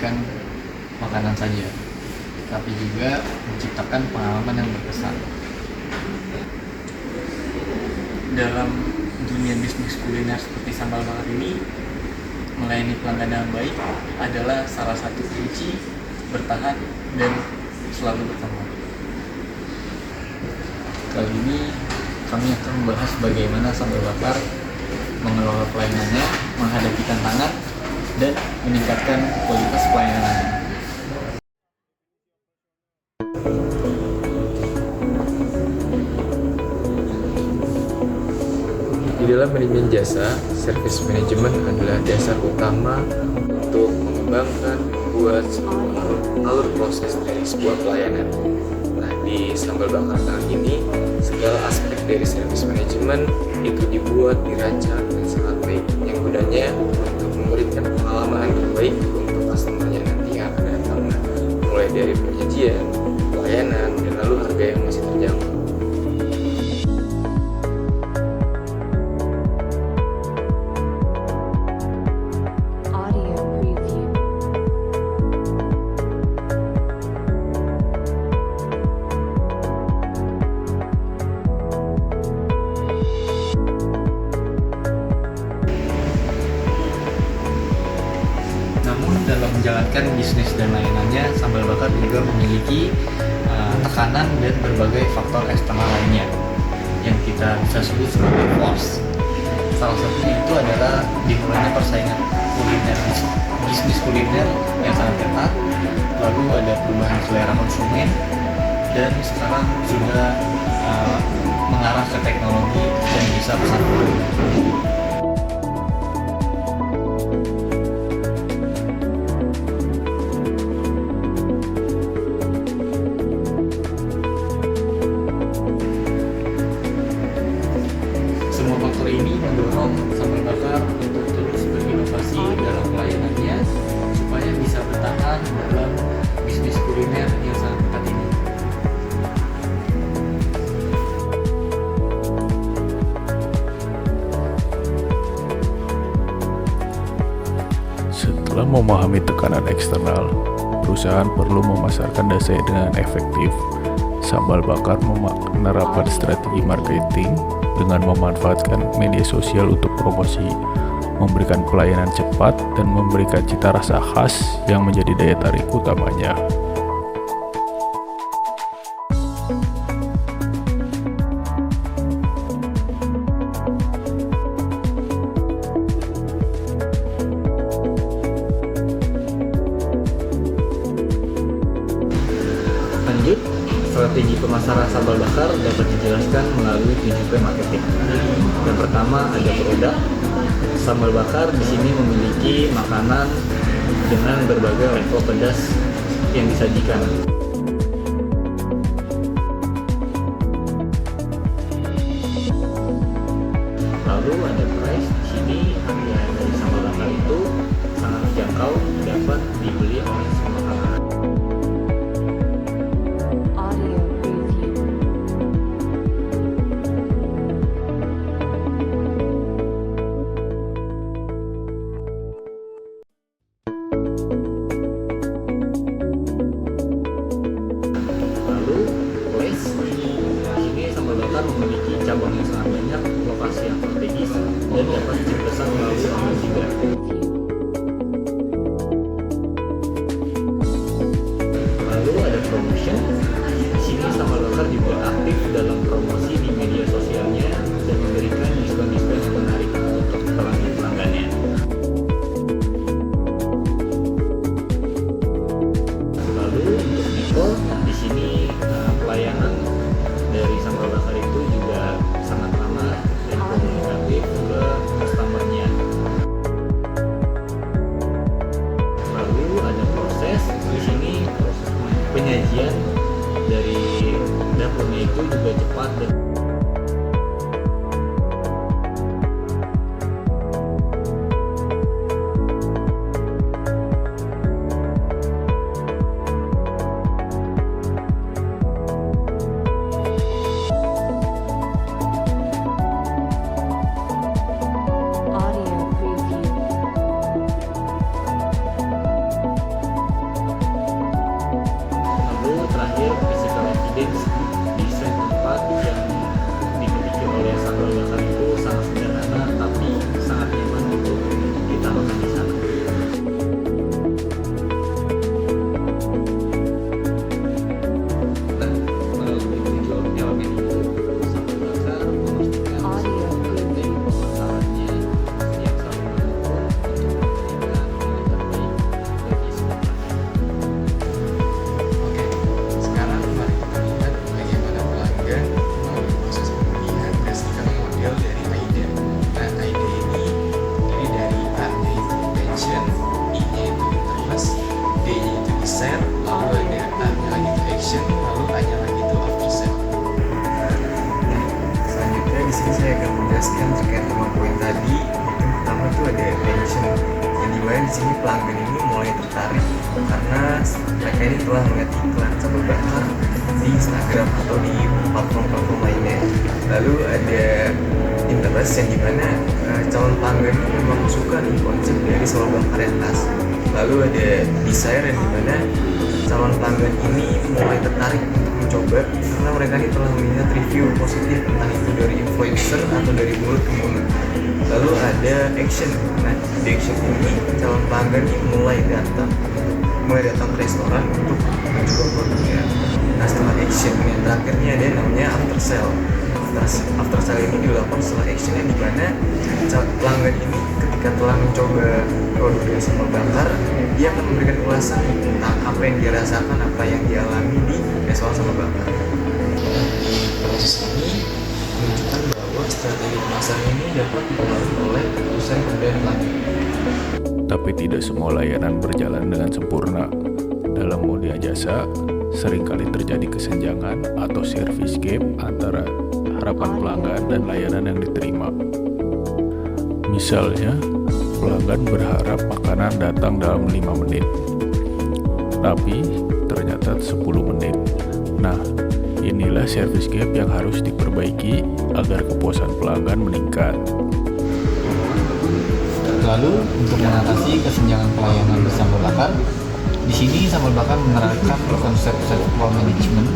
menyajikan makanan saja, tapi juga menciptakan pengalaman yang berkesan. Dalam dunia bisnis kuliner seperti sambal bakar ini, melayani pelanggan yang baik adalah salah satu kunci bertahan dan selalu berkembang. Kali ini kami akan membahas bagaimana sambal bakar mengelola pelayanannya, menghadapi tantangan, dan meningkatkan kualitas pelayanannya. Di dalam manajemen jasa, service management adalah dasar utama untuk mengembangkan membuat alur proses dari sebuah pelayanan. Nah, di sambal bakar kali ini, segala aspek dari service management itu dibuat, dirancang dengan sangat baik, yang gunanya untuk memberikan pengalaman yang terbaik untuk customer-nya nanti yang akan datang. Mulai dari penyajian, pelayanan, dan lalu harga yang masih terjangkau. Dalam menjalankan bisnis dan layanannya, sambal bakar juga memiliki tekanan dan berbagai faktor eksternal lainnya yang kita bisa sebut sebagai force. Salah satunya itu adalah dimulainya persaingan kuliner, bisnis kuliner yang sangat ketat, lalu ada perubahan selera konsumen, dan sekarang sudah mengarah ke teknologi dan bisa pesan online. Semua faktor ini mendorong sambal bakar untuk terus berinovasi dalam pelayanannya supaya bisa bertahan dalam bisnis kuliner yang sangat ketat ini. Setelah memahami tekanan eksternal, perusahaan perlu memasarkan dasarnya dengan efektif. Sambal bakar menerapkan strategi marketing dengan memanfaatkan media sosial untuk promosi, memberikan pelayanan cepat, dan memberikan cita rasa khas yang menjadi daya tarik utamanya. Lanjut, strategi pemasaran sambal bakar dapat dijelaskan melalui 7P marketing. Yang pertama ada produk. Sambal bakar di sini memiliki makanan dengan berbagai level pedas yang disajikan. Lalu ada price. Di sini harga dari sambal bakar itu sangat terjangkau, dapat dibeli oleh semua kalangan. Ini sambal bakar memiliki cabang yang sangat banyak, lokasi yang strategis, dan dapat dipesan melalui online juga. Lalu ada promotion. Di sini sambal bakar juga aktif dalam promosi di media sosialnya dan memberikan diskon-diskon yang menarik untuk pelanggan-pelanggannya. Lalu untuk people, di sini pelayanan dari sambal bakar itu juga sangat ramah dan komunikatif ke customer-nya. Lalu ada proses. Di sini proses penyajian dari dapurnya itu juga cepat dan menjelaskan terkait 5 poin tadi. Yang pertama itu ada attention, yang dimana di sini pelanggan ini mulai tertarik karena mereka ini telah melihat iklan sambal bakar di Instagram atau di platform-platform lainnya. Lalu ada interest, yang dimana calon pelanggan ini memang suka nih konsep dari sambal bakar yang khas. Lalu ada desire, yang dimana calon pelanggan ini mulai tertarik untuk mencoba karena mereka ini telah melihat review positif, entah itu dari influencer atau dari mulut ke mulut. Lalu ada action. Nah, di action ini calon pelanggan ini mulai datang ke restoran untuk mencoba produknya. Nah, setelah action yang terakhirnya ada namanya after sale. After sale ini dilakukan setelah action, yang dimana pelanggan ini ketika telah mencoba produk dari sambal bakar, dia akan memberikan ulasan tentang apa yang dia rasakan, apa yang dia alami di restoran sambal bakar. Proses ini menunjukkan bahwa strategi pemasaran ini dapat dipengaruhi oleh keputusan pembelian pelanggan. Tapi tidak semua layanan berjalan dengan sempurna. Dalam moda jasa, seringkali terjadi kesenjangan atau service gap antara harapan pelanggan dan layanan yang diterima. Misalnya, pelanggan berharap makanan datang dalam 5 menit, tapi ternyata 10 menit. Nah, inilah service gap yang harus diperbaiki agar kepuasan pelanggan meningkat. Lalu untuk mengatasi kesenjangan pelayanan di sambal bakar, di sini sambal bakar menerapkan konsep self-flow management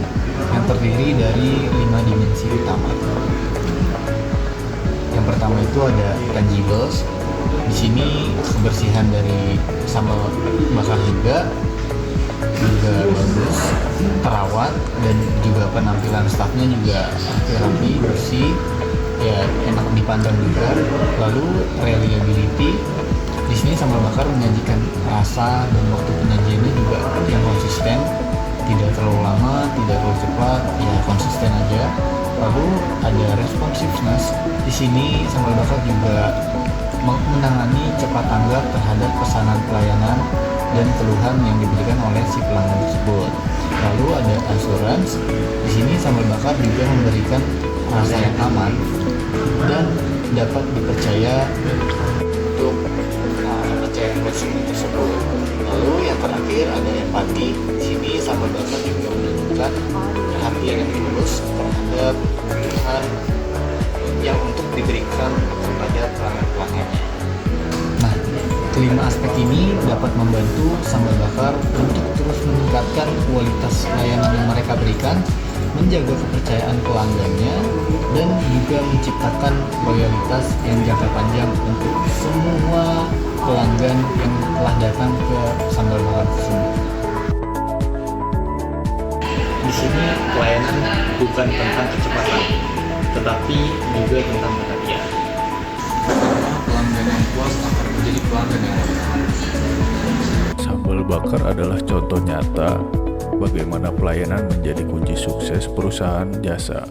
yang terdiri dari 5 dimensi utama. Yang pertama itu ada tangibles. Di sini kebersihan dari sambal bakar juga bagus, terawat, dan juga penampilan stafnya juga rapi, bersih, ya enak dipandang juga. Lalu reliability, di sini sambal bakar menyajikan rasa dan waktu penyajiannya juga yang konsisten, tidak terlalu lama, tidak terlalu cepat, ya konsisten aja. Lalu ada responsiveness, di sini sambal bakar juga menangani cepat tanggap terhadap pesanan pelayanan dan keluhan yang diberikan oleh si pelanggan tersebut. Lalu ada assurance, di sini sambal bakar juga memberikan rasa yang aman dan dapat dipercaya untuk kepercayaan konsumen tersebut. Lalu yang terakhir ada empati, di sini sambal bakar juga menunjukkan perhatian yang tulus terhadap kebutuhan yang untuk diberikan kepada pelanggan-pelanggannya. Nah, kelima aspek ini dapat membantu sambal bakar untuk terus meningkatkan kualitas layanan yang mereka berikan, menjaga kepercayaan pelanggannya, dan juga menciptakan loyalitas yang jangka panjang untuk semua pelanggan yang telah datang ke sambal bakar tersebut. Di sini pelayanan bukan tentang kecepatan, tetapi juga tentang perhatian. Pelanggan yang puas akan menjadi pelanggan yang loyal. Sambal bakar adalah contoh nyata bagaimana pelayanan menjadi kunci sukses perusahaan jasa.